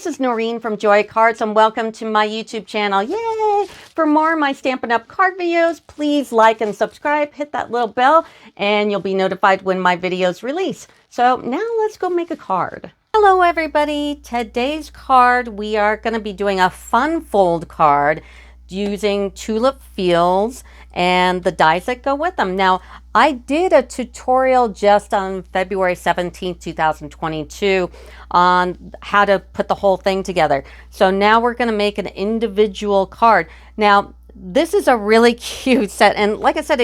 this is Noreen from Joy Cards and welcome to my YouTube channel. Yay! For more of my Stampin' Up! Card videos, please like and subscribe, hit that little bell, and you'll be notified when my videos release. So now let's go make a card. Hello everybody! Today's card, we are going to be doing a fun fold card using Tulip Feels and the dies that go with them. Now, I did a tutorial just on February 17th, 2022 on how to put the whole thing together. So now we're going to make an individual card. Now, this is a really cute set, and like I said,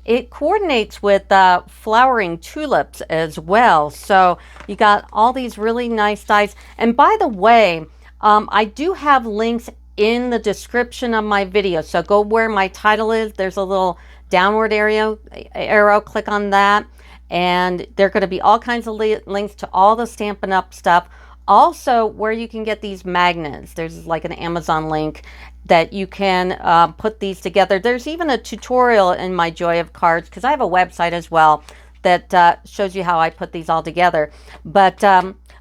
it coordinates with flowering tulips as well. So you got all these really nice dies. And by the way, I do have links in the description of my video. So go where my title is. There's a little downward arrow. Click on that. And there are going to be all kinds of links to all the Stampin' Up! Stuff. Also, where you can get these magnets. There's like an Amazon link that you can put these together. There's even a tutorial in my Joy of Cards, because I have a website as well that shows you how I put these all together. But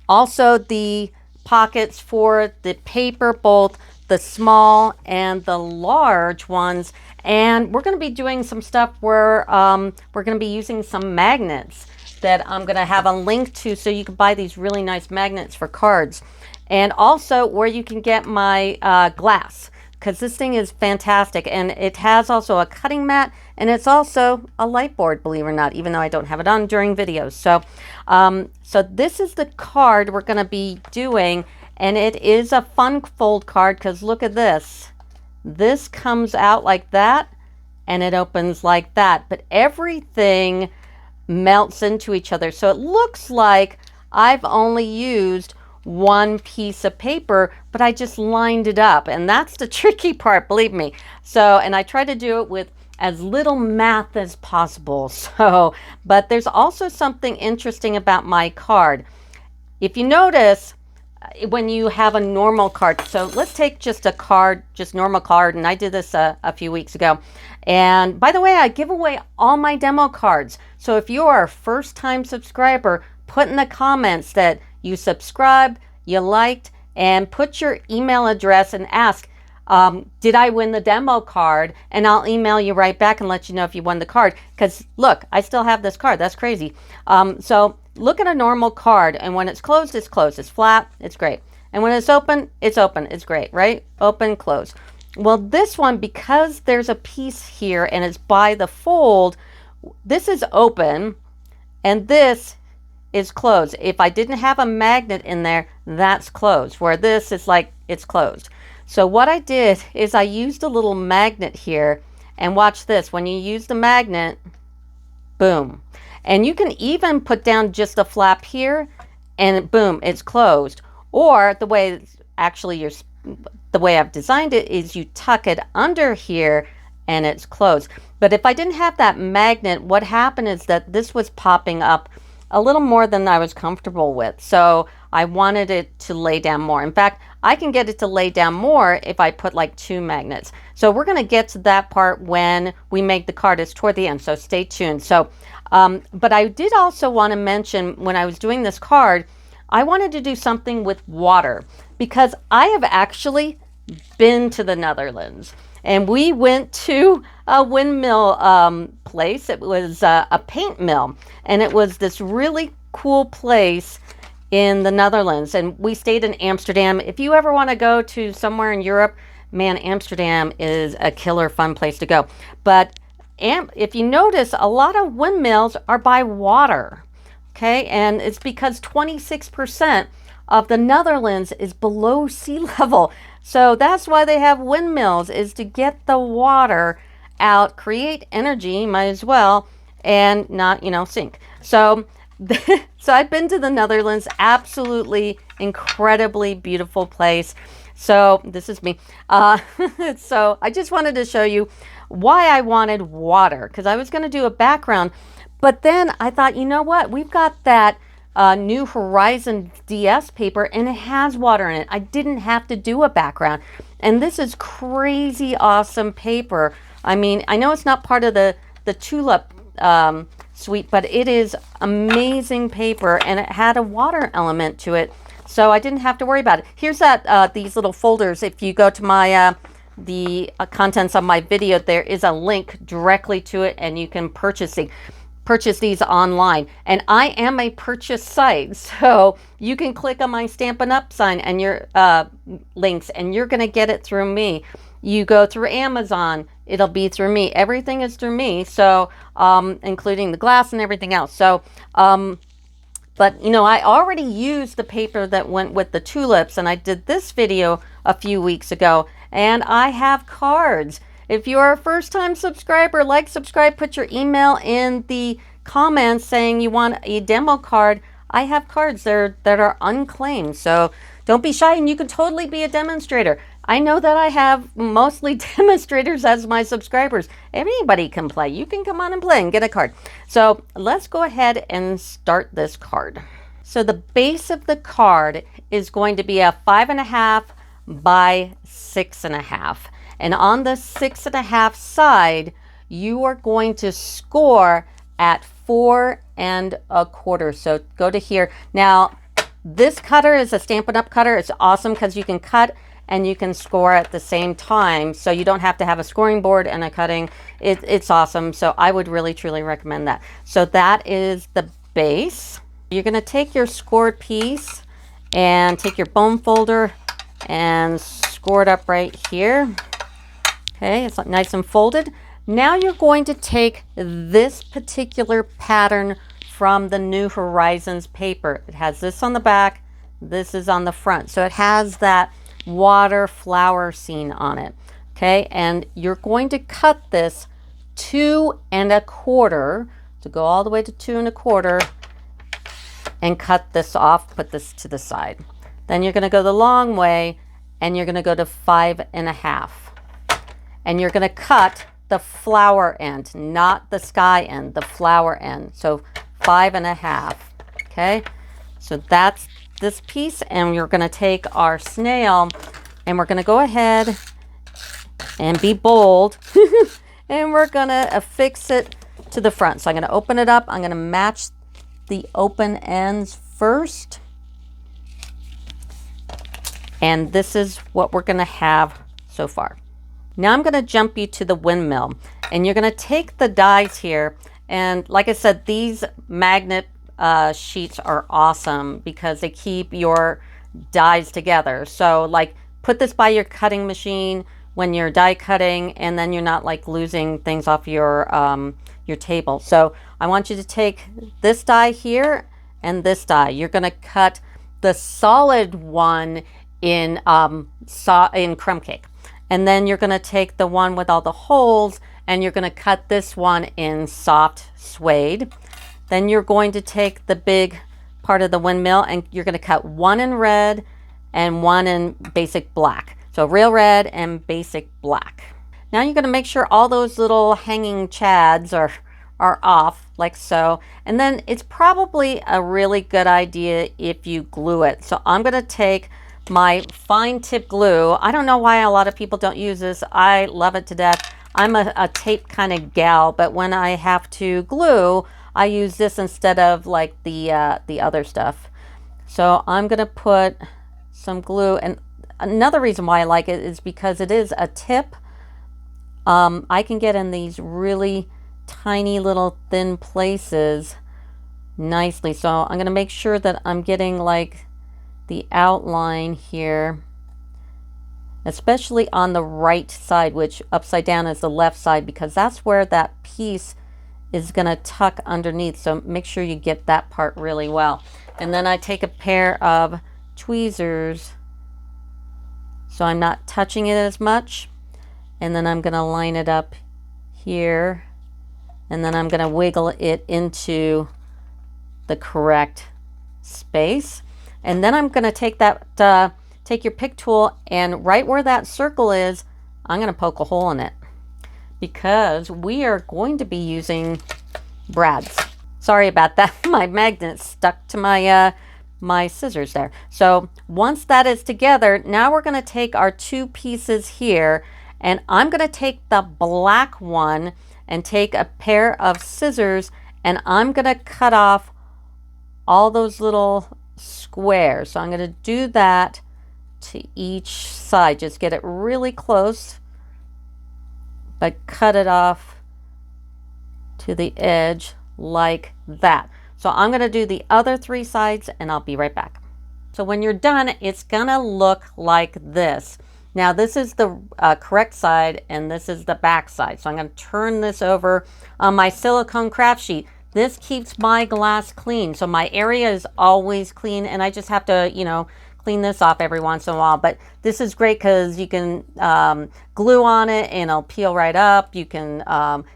also the pockets for the paper, both the small and the large ones. And we're going to be doing some stuff where we're going to be using some magnets that I'm going to have a link to, so you can buy these really nice magnets for cards. And also where you can get my glass, because this thing is fantastic. And it has also a cutting mat, and it's also a light board, believe it or not, even though I don't have it on during videos. So, so this is the card we're going to be doing. And it is a fun fold card, because look at this. This comes out like that, and it opens like that. But everything melts into each other. So it looks like I've only used one piece of paper, but I just lined it up. And that's the tricky part, believe me. So, and I try to do it with as little math as possible. So, but there's also something interesting about my card. If you notice, when you have a normal card, so let's take just a card, just normal card, and I did this a few weeks ago. And by the way, I give away all my demo cards. So if you are a first-time subscriber, put in the comments that you subscribed, you liked, and put your email address and ask, did I win the demo card? And I'll email you right back and let you know if you won the card. Because look, I still have this card. That's crazy. So look at a normal card, and when it's closed, it's closed. It's flat, it's great. And when it's open, it's great, right? Open, close. Well, this one, because there's a piece here and it's by the fold, this is open and this is closed. If I didn't have a magnet in there, that's closed, where this is like, it's closed. So what I did is I used a little magnet here, and watch this. When you use the magnet, boom. And you can even put down just a flap here, and boom, it's closed. Or the way, actually, the way I've designed it is you tuck it under here, and it's closed. But if I didn't have that magnet, what happened is that this was popping up a little more than I was comfortable with. So I wanted it to lay down more. In fact, I can get it to lay down more if I put like 2 magnets. So we're going to get to that part when we make the card. It's toward the end, so stay tuned. So, but I did also want to mention, when I was doing this card, I wanted to do something with water, because I have actually been to the Netherlands, and we went to a windmill place. It was a paint mill, and it was this really cool place in the Netherlands, and we stayed in Amsterdam. If you ever want to go to somewhere in Europe, man, Amsterdam is a killer fun place to go. But if you notice, a lot of windmills are by water, okay? And it's because 26% of the Netherlands is below sea level. So that's why they have windmills, is to get the water out, create energy, might as well, and not, you know, sink. So, so I've been to the Netherlands, absolutely incredibly beautiful place. So this is me. So I just wanted to show you why I wanted water, because I was going to do a background, but then I thought, you know what, we've got that New Horizon DS paper, and it has water in it. I didn't have to do a background, and this is crazy awesome paper. I mean, I know it's not part of the Tulip suite, but it is amazing paper, and it had a water element to it So I didn't have to worry about it. Here's these little folders. If you go to my the contents of my video, there is a link directly to it, and you can purchase these online. And I am a purchase site, so you can click on my Stampin' Up sign and your links, and you're going to get it through me. You go through Amazon, it'll be through me. Everything is through me, so including the glass and everything else. So but you know, I already used the paper that went with the tulips, and I did this video a few weeks ago, and I have cards. If you're a first-time subscriber, like, subscribe, put your email in the comments saying you want a demo card. I have cards there that are unclaimed, so don't be shy, and you can totally be a demonstrator. I know that I have mostly demonstrators as my subscribers. Anybody can play. You can come on and play and get a card. So let's go ahead and start this card. So the base of the card is going to be a 5.5 by 6.5. And on the 6.5 side, you are going to score at 4 1/4. So go to here. Now, this cutter is a Stampin' Up cutter. It's awesome because you can cut and you can score at the same time, so you don't have to have a scoring board and a cutting. It's awesome, so I would really truly recommend that. So that is the base. You're going to take your scored piece and take your bone folder and score it up right here. Okay, it's nice and folded. Now you're going to take this particular pattern from the New Horizons paper. It has this on the back, this is on the front, so it has that water flower scene on it. Okay, and you're going to cut this 2 1/4 to go all the way to 2 1/4 and cut this off, put this to the side. Then you're going to go the long way and you're going to go to 5 1/2, and you're going to cut the flower end, not the sky end, the flower end. So 5 1/2. Okay, so that's this piece, and we're going to take our snail and we're going to go ahead and be bold and we're going to affix it to the front. So I'm going to open it up. I'm going to match the open ends first, and this is what we're going to have so far. Now I'm going to jump you to the windmill, and you're going to take the dies here, and like I said, these magnet sheets are awesome because they keep your dies together. So like, put this by your cutting machine when you're die cutting, and then you're not like losing things off your table. So I want you to take this die here and this die. You're going to cut the solid one in crumb cake, and then you're going to take the one with all the holes and you're going to cut this one in soft suede. Then you're going to take the big part of the windmill and you're going to cut one in red and one in basic black. So real red and basic black. Now you're going to make sure all those little hanging chads are off like so. And then it's probably a really good idea if you glue it. So I'm going to take my fine tip glue. I don't know why a lot of people don't use this. I love it to death. I'm a tape kind of gal, but when I have to glue, I use this instead of like the other stuff. So I'm going to put some glue, and another reason why I like it is because it is a tip. I can get in these really tiny little thin places nicely. So I'm going to make sure that I'm getting like the outline here, especially on the right side, which upside down is the left side, because that's where that piece is going to tuck underneath. So make sure you get that part really well. And then I take a pair of tweezers so I'm not touching it as much, and then I'm going to line it up here, and then I'm going to wiggle it into the correct space. And then I'm going to take that take your pick tool, and right where that circle is, I'm going to poke a hole in it, because we are going to be using brads. Sorry about that. My magnet stuck to my my scissors there. So once that is together, now we're going to take our two pieces here, and I'm going to take the black one and take a pair of scissors, and I'm going to cut off all those little square. So I'm going to do that to each side. Just get it really close, but cut it off to the edge like that. So I'm going to do the other 3 sides and I'll be right back. So when you're done, it's going to look like this. Now this is the correct side and this is the back side. So I'm going to turn this over on my silicone craft sheet. This keeps my glass clean. So my area is always clean and I just have to, you know, clean this off every once in a while. But this is great because you can glue on it and it'll peel right up. You can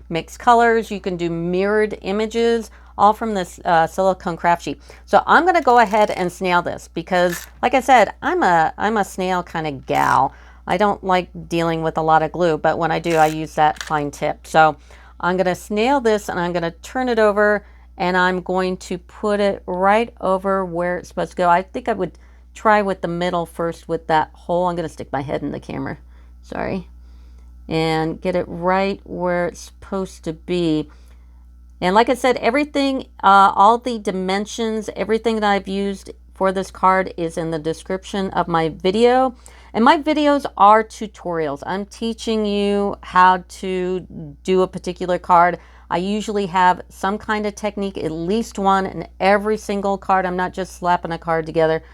mix colors. You can do mirrored images, all from this silicone craft sheet. So I'm going to go ahead and snail this because, like I said, I'm a snail kind of gal. I don't like dealing with a lot of glue, but when I do, I use that fine tip. So I'm going to snail this and I'm going to turn it over and I'm going to put it right over where it's supposed to go. I think I would try with the middle first with that hole. I'm going to stick my head in the camera. Sorry. And get it right where it's supposed to be. And like I said, everything, all the dimensions, everything that I've used for this card is in the description of my video. And my videos are tutorials. I'm teaching you how to do a particular card. I usually have some kind of technique, at least one in every single card. I'm not just slapping a card together.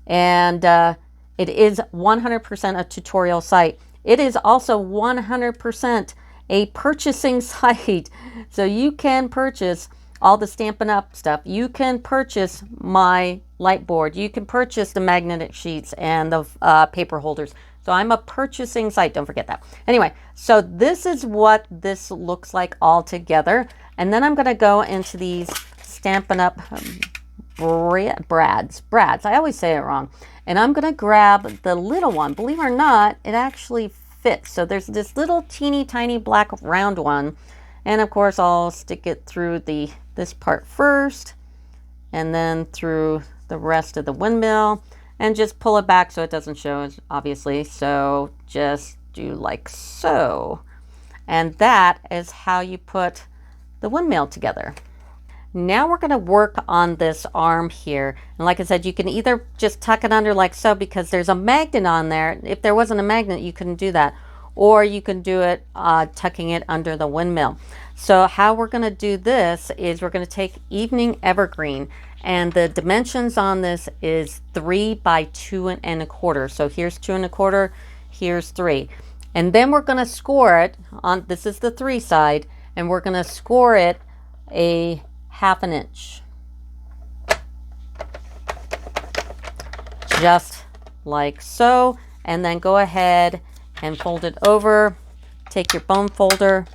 And it is 100% a tutorial site. It is also 100% a purchasing site. So you can purchase all the Stampin' Up stuff. You can purchase my light board. You can purchase the magnetic sheets and the paper holders. So I'm a purchasing site. Don't forget that. Anyway, so this is what this looks like all together. And then I'm going to go into these Stampin' Up brads. I always say it wrong. And I'm going to grab the little one. Believe it or not, it actually fits. So there's this little teeny tiny black round one. And of course, I'll stick it through this part first and then through the rest of the windmill and just pull it back so it doesn't show, obviously. So just do like so. And that is how you put the windmill together. Now we're going to work on this arm here. And like I said, you can either just tuck it under like so because there's a magnet on there. If there wasn't a magnet, you couldn't do that. Or you can do it tucking it under the windmill. So how we're going to do this is we're going to take Evening Evergreen. And the dimensions on this is 3 by 2 1/4. So here's 2 1/4, here's 3. And then we're going to score it on, this is the 3 side, and we're going to score it a 1/2 inch. Just like so. And then go ahead and fold it over. Take your bone folder.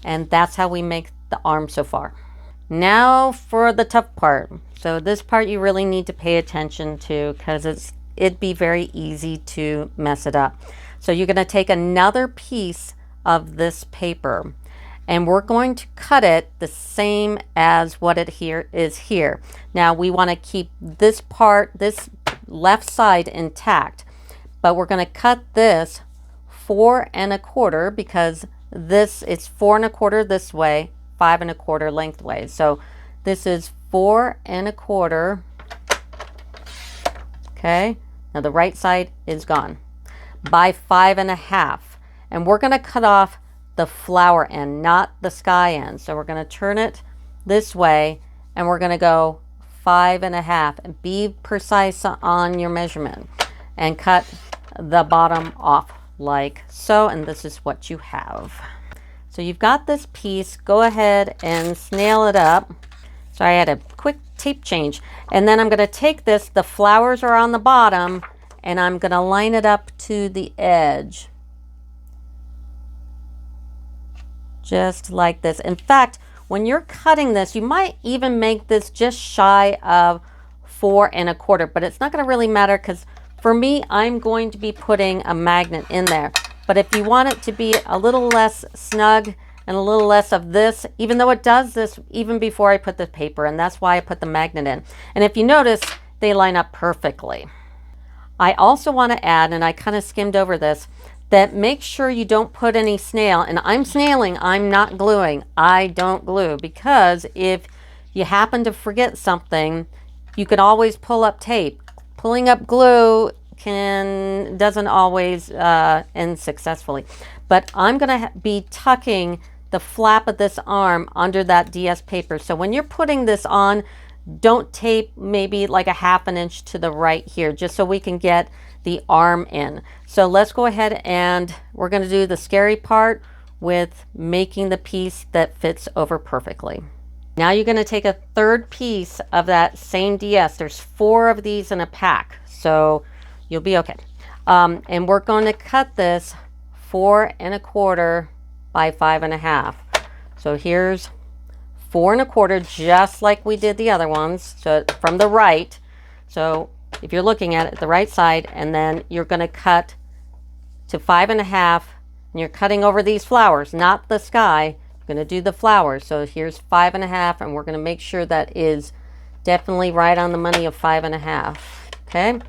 And that's how we make the arm so far. Now for the tough part. So this part you really need to pay attention to because it'd be very easy to mess it up. So you're going to take another piece of this paper and we're going to cut it the same as what it here is here. Now we want to keep this part, this left side intact, but we're going to cut this 4 1/4 because this is 4 1/4 this way, 5 1/4 lengthways. So this is 4 1/4. Okay, now the right side is gone by 5 1/2, and we're going to cut off the flower end, not the sky end. So we're going to turn it this way and we're going to go 5 1/2 and be precise on your measurement and cut the bottom off like so. And this is what you have. So you've got this piece. Go ahead and snail it up. Sorry, I had a quick tape change. And then I'm going to take this, the flowers are on the bottom, and I'm going to line it up to the edge. Just like this. In fact, when you're cutting this, you might even make this just shy of 4 1/4, but it's not going to really matter because for me, I'm going to be putting a magnet in there. But if you want it to be a little less snug and a little less of this, even though it does this even before I put the paper, and that's why I put the magnet in. And if you notice, they line up perfectly. I also want to add, and I kind of skimmed over this, that make sure you don't put any snail, and I'm snailing, I'm not gluing. I don't glue because if you happen to forget something, you can always pull up tape. Pulling up glue doesn't always end successfully. But I'm going to be tucking the flap of this arm under that DS paper. So when you're putting this on, don't tape maybe like a ½ inch to the right here, just so we can get the arm in. So let's go ahead and we're going to do the scary part with making the piece that fits over perfectly. Now you're going to take a third piece of that same DS. There's 4 of these in a pack, so you'll be okay. And we're going to cut this 4 1/4 by 5 1/2. So here's 4 1/4, just like we did the other ones. So from the right. So if you're looking at it, the right side, and then you're going to cut to 5 1/2, and you're cutting over these flowers, not the sky. You're going to do the flowers. So here's 5 1/2, and we're going to make sure that is definitely right on the money of 5 1/2. Okay.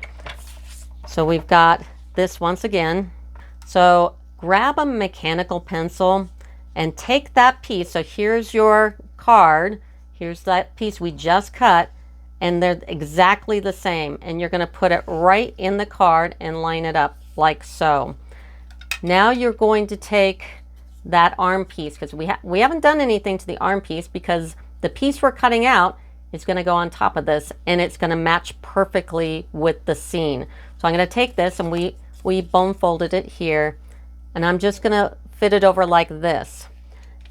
So we've got this once again. So grab a mechanical pencil and take that piece. So here's your card. Here's that piece we just cut, and they're exactly the same. And you're going to put it right in the card and line it up like so. Now you're going to take that arm piece, because we haven't done anything to the arm piece, because the piece we're cutting out is going to go on top of this, and it's going to match perfectly with the scene. So I'm going to take this, and we bone folded it here, and I'm just going to fit it over like this.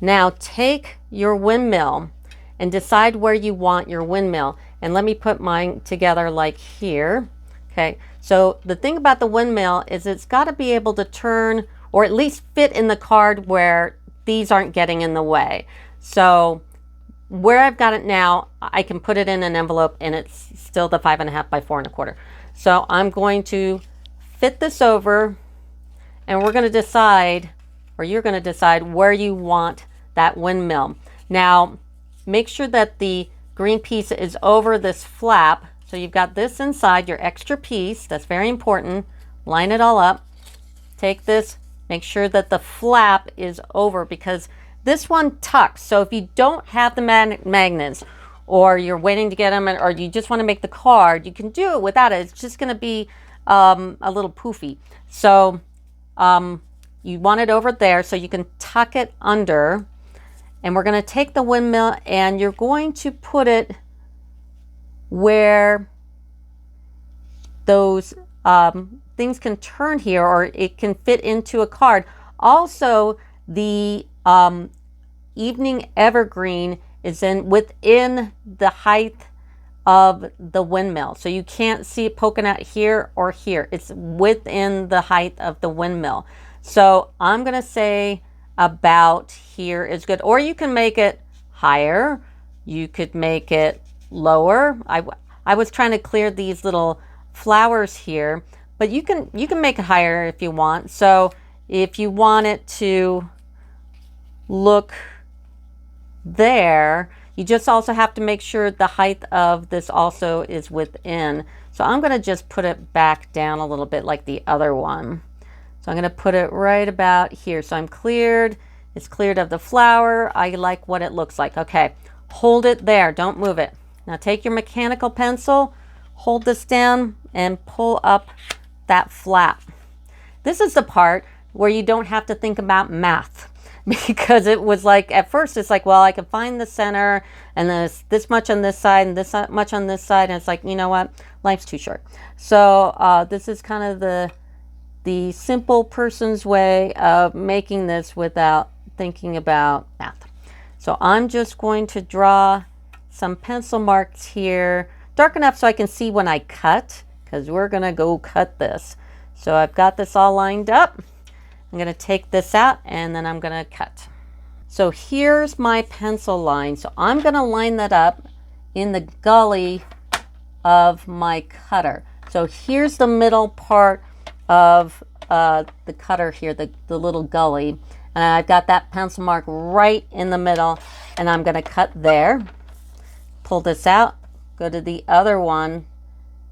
Now take your windmill and decide where you want your windmill. And let me put mine together like here. Okay, so the thing about the windmill is it's got to be able to turn, or at least fit in the card where these aren't getting in the way. So where I've got it now, I can put it in an envelope and it's still the 5 1/2 by 4 1/4. So I'm going to fit this over, and we're going to decide, or you're going to decide where you want that windmill. Now make sure that the green piece is over this flap. So you've got this inside, your extra piece. That's very important. Line it all up. Take this, make sure that the flap is over, because this one tucks. So if you don't have the magnets, or you're waiting to get them, or you just want to make the card, you can do it without it. It's just going to be a little poofy. So you want it over there so you can tuck it under. And we're going to take the windmill, and you're going to put it where those things can turn here, or it can fit into a card. Also, the evening evergreen is within the height of the windmill. So you can't see it poking out here or here. It's within the height of the windmill. So I'm going to say about here is good. Or you can make it higher. You could make it lower. I was trying to clear these little flowers here, but you can make it higher if you want. So if you want it to look there, you just also have to make sure the height of this also is within. So I'm going to just put it back down a little bit like the other one. So I'm going to put it right about here. So I'm cleared. It's cleared of the flower. I like what it looks like. Okay, hold it there. Don't move it. Now take your mechanical pencil, hold this down, and pull up that flap. This is the part where you don't have to think about math, because it was like, at first it's like, well, I can find the center, and then it's this much on this side and this much on this side, and it's like, you know what, life's too short. So this is kind of the simple person's way of making this without thinking about math. So I'm just going to draw some pencil marks here, dark enough so I can see when I cut, because we're gonna go cut this. So I've got this all lined up. I'm going to take this out, and then I'm going to cut. So here's my pencil line. So I'm going to line that up in the gully of my cutter. So here's the middle part of the cutter here, the little gully. And I've got that pencil mark right in the middle, and I'm going to cut there. Pull this out, go to the other one.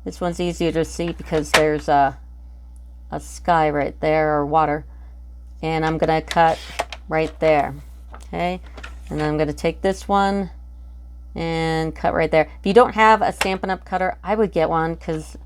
This one's easier to see because there's a sky right there, or water. And I'm going to cut right there. Okay, and then I'm going to take this one and cut right there. If you don't have a Stampin' Up! Cutter, I would get one, because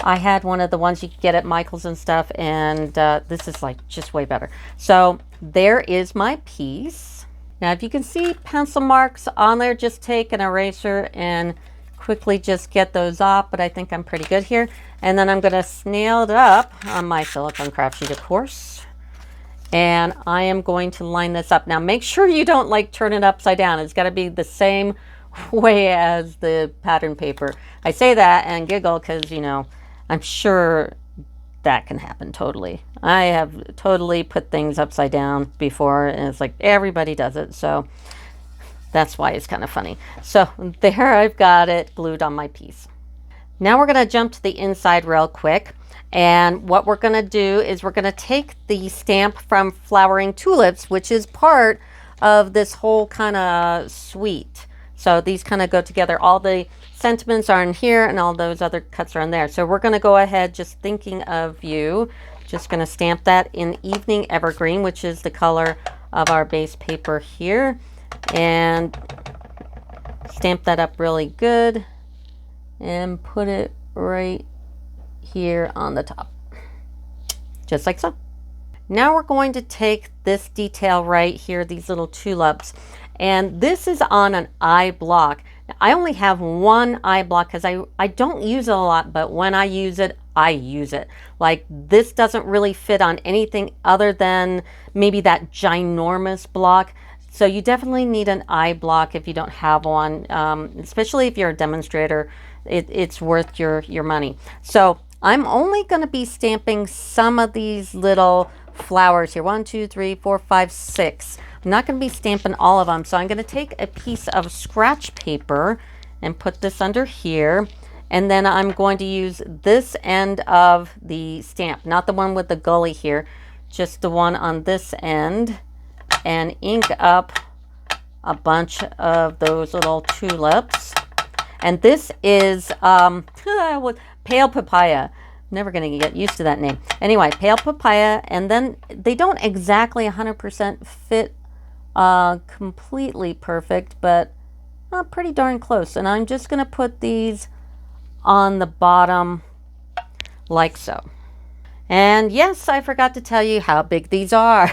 I had one of the ones you could get at Michael's and stuff, and this is like just way better. So there is my piece. Now if you can see pencil marks on there, just take an eraser and quickly just get those off, but I think I'm pretty good here. And then I'm going to snail it up on my silicone craft sheet, of course. And I am going to line this up. Now make sure you don't like turn it upside down. It's got to be the same way as the pattern paper. I say that and giggle because, you know, I'm sure that can happen totally. I have totally put things upside down before, and it's like everybody does it. So that's why it's kind of funny. So there, I've got it glued on my piece. Now we're going to jump to the inside real quick. And what we're going to do is we're going to take the stamp from Flowering Tulips, which is part of this whole kind of suite. So these kind of go together. All the sentiments are in here and all those other cuts are in there. So we're going to go ahead, just thinking of you, just going to stamp that in Evening Evergreen, which is the color of our base paper here. And stamp that up really good and put it right here on the top, just like so. Now we're going to take this detail right here, these little tulips, and this is on an eye block. I only have one eye block because I don't use it a lot, but when I use it, I use it. Like, this doesn't really fit on anything other than maybe that ginormous block. So you definitely need an eye block if you don't have one, especially if you're a demonstrator. It's worth your money. So I'm only going to be stamping some of these little flowers here. 1, 2, 3, 4, 5, 6. I'm not going to be stamping all of them. So I'm going to take a piece of scratch paper and put this under here. And then I'm going to use this end of the stamp, not the one with the gully here, just the one on this end, and ink up a bunch of those little tulips. And this is Pale Papaya. Never going to get used to that name. Anyway, Pale Papaya, and then they don't exactly 100% fit completely perfect, but pretty darn close. And I'm just going to put these on the bottom like so. And yes, I forgot to tell you how big these are.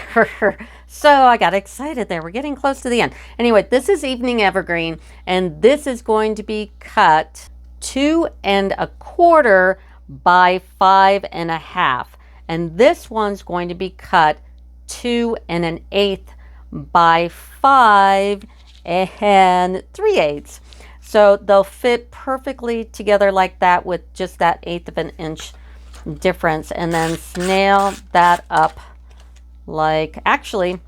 So I got excited there. We're getting close to the end. Anyway, this is Evening Evergreen, and this is going to be cut 2 1/4 by 5 1/2. And this one's going to be cut 2 1/8 by 5 3/8. So they'll fit perfectly together like that with just that 1/8 of an inch difference. And then snail that up like, actually,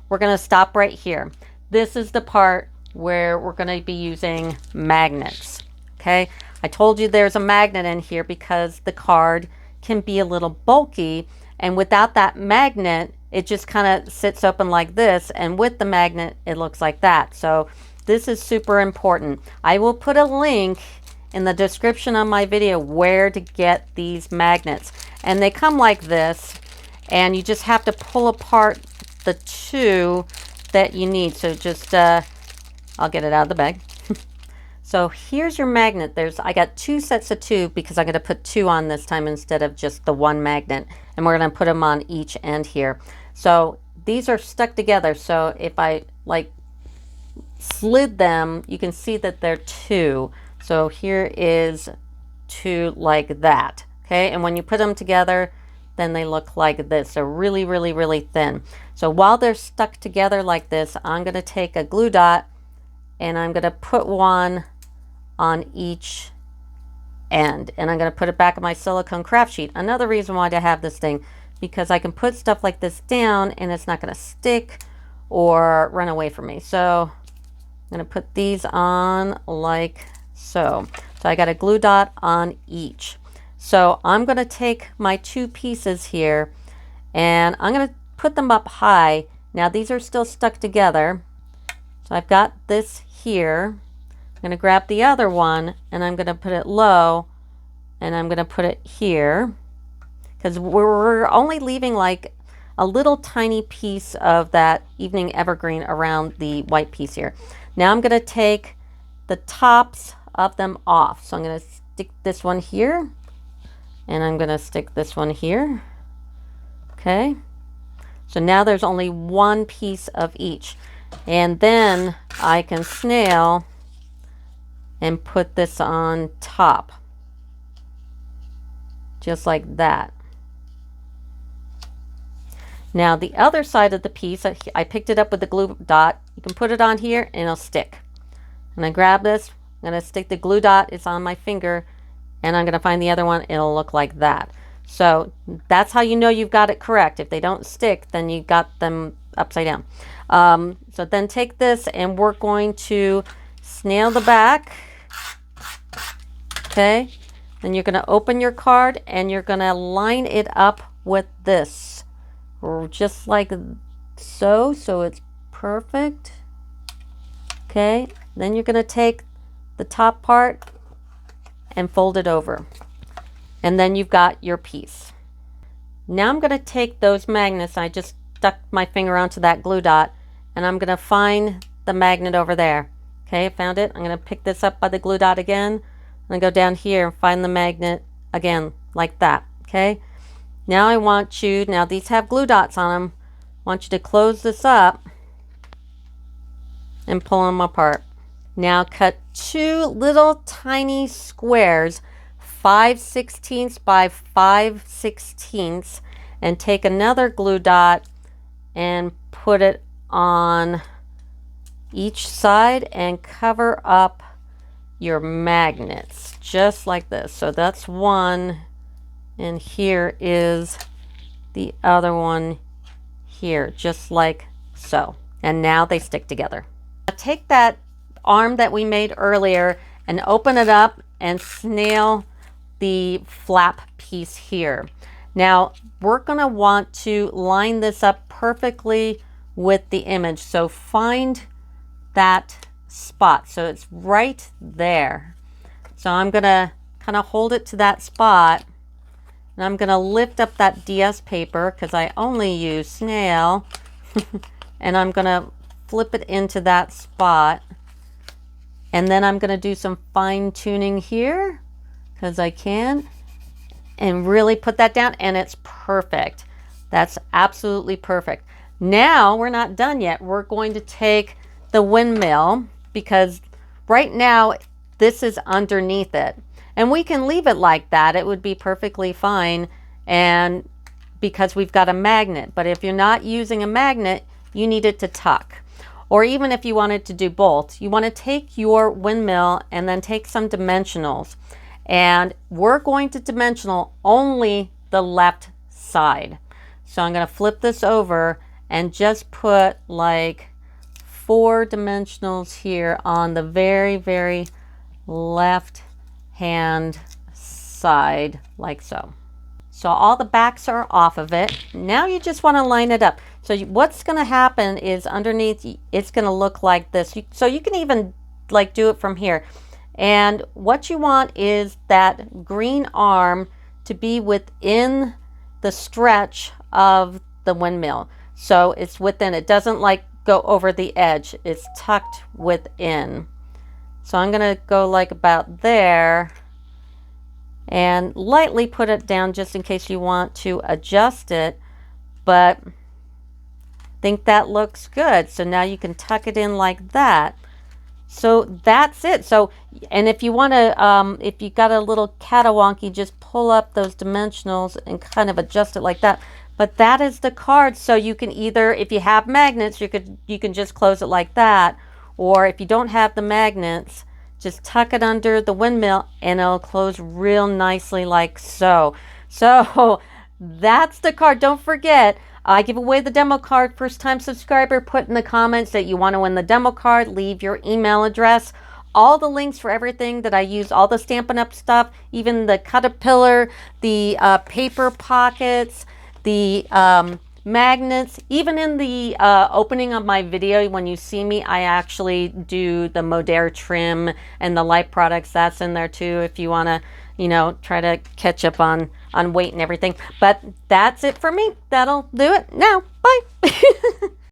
we're going to stop right here. This is the part where we're going to be using magnets. Okay, I told you there's a magnet in here because the card can be a little bulky, and without that magnet it just kind of sits open like this, and with the magnet it looks like that. So this is super important. I will put a link in the description of my video where to get these magnets, and they come like this, and you just have to pull apart the two that you need. So just I'll get it out of the bag. So here's your magnet. I got 2 sets of 2 because I'm going to put 2 on this time instead of just the one magnet, and we're going to put them on each end here. So these are stuck together, so if I like slid them, you can see that they're 2. So here is 2 like that. Okay, and when you put them together, then they look like this. They're really, really, really thin. So while they're stuck together like this, I'm going to take a glue dot and I'm going to put one on each end, and I'm going to put it back on my silicone craft sheet. Another reason why I have this thing, because I can put stuff like this down and it's not going to stick or run away from me. So I'm going to put these on like so. So I got a glue dot on each. So I'm going to take my 2 pieces here and I'm going to put them up high. Now these are still stuck together. So I've got this here. I'm going to grab the other one and I'm going to put it low, and I'm going to put it here because we're only leaving like a little tiny piece of that Evening Evergreen around the white piece here. Now I'm going to take the tops of them off. So I'm going to stick this one here, and I'm going to stick this one here. Okay. So now there's only one piece of each. And then I can snail and put this on top. Just like that. Now the other side of the piece, I picked it up with the glue dot. You can put it on here and it'll stick. And I grab this, I'm going to stick the glue dot, it's on my finger, and I'm going to find the other one, it'll look like that. So that's how you know you've got it correct. If they don't stick, then you got them upside down. So then take this and we're going to snail the back. Okay. Then you're going to open your card and you're going to line it up with this. Just like so. So it's perfect. Okay. Then you're going to take the top part and fold it over. And then you've got your piece. Now I'm going to take those magnets. I just stuck my finger onto that glue dot, and I'm going to find the magnet over there. Okay, I found it. I'm going to pick this up by the glue dot again. I'm going to go down here and find the magnet again, like that. Okay. Now I want you, now these have glue dots on them. I want you to close this up and pull them apart. Now cut two little tiny squares, 5/16 by 5/16, and take another glue dot and put it on each side and cover up your magnets just like this. So that's one, and here is the other one here, just like so. And now they stick together. Now take that arm that we made earlier and open it up and snail the flap piece here. Now we're going to want to line this up perfectly with the image. So find that spot. So it's right there. So I'm going to kind of hold it to that spot, and I'm going to lift up that DS paper because I only use snail and I'm going to flip it into that spot. And then I'm going to do some fine tuning here because I can, and really put that down, and it's perfect. That's absolutely perfect. Now we're not done yet. We're going to take the windmill, because right now this is underneath it, and we can leave it like that. It would be perfectly fine, and because we've got a magnet. But if you're not using a magnet, you need it to tuck. Or even if you wanted to do both, you want to take your windmill and then take some dimensionals. And we're going to dimensional only the left side. So I'm going to flip this over and just put like 4 dimensionals here on the very, very left hand side, like so. So all the backs are off of it. Now you just want to line it up. So what's going to happen is underneath, it's going to look like this. So you can even like do it from here. And what you want is that green arm to be within the stretch of the windmill. So it's within, it doesn't like go over the edge. It's tucked within. So I'm going to go like about there and lightly put it down just in case you want to adjust it, but I think that looks good. So now you can tuck it in like that. So that's it. So, and if you want to, if you got a little catawonky, just pull up those dimensionals and kind of adjust it like that. But that is the card. So you can either, if you have magnets, you can just close it like that, or if you don't have the magnets, just tuck it under the windmill and it'll close real nicely like so. So that's the card. Don't forget, I give away the demo card. First time subscriber, put in the comments that you want to win the demo card. Leave your email address. All the links for everything that I use, all the Stampin' Up stuff, even the caterpillar, the paper pockets, the magnets, even in the opening of my video, when you see me, I actually do the Modere trim and the light products. That's in there too if you want to, you know, try to catch up on weight and everything. But that's it for me. That'll do it now. Bye.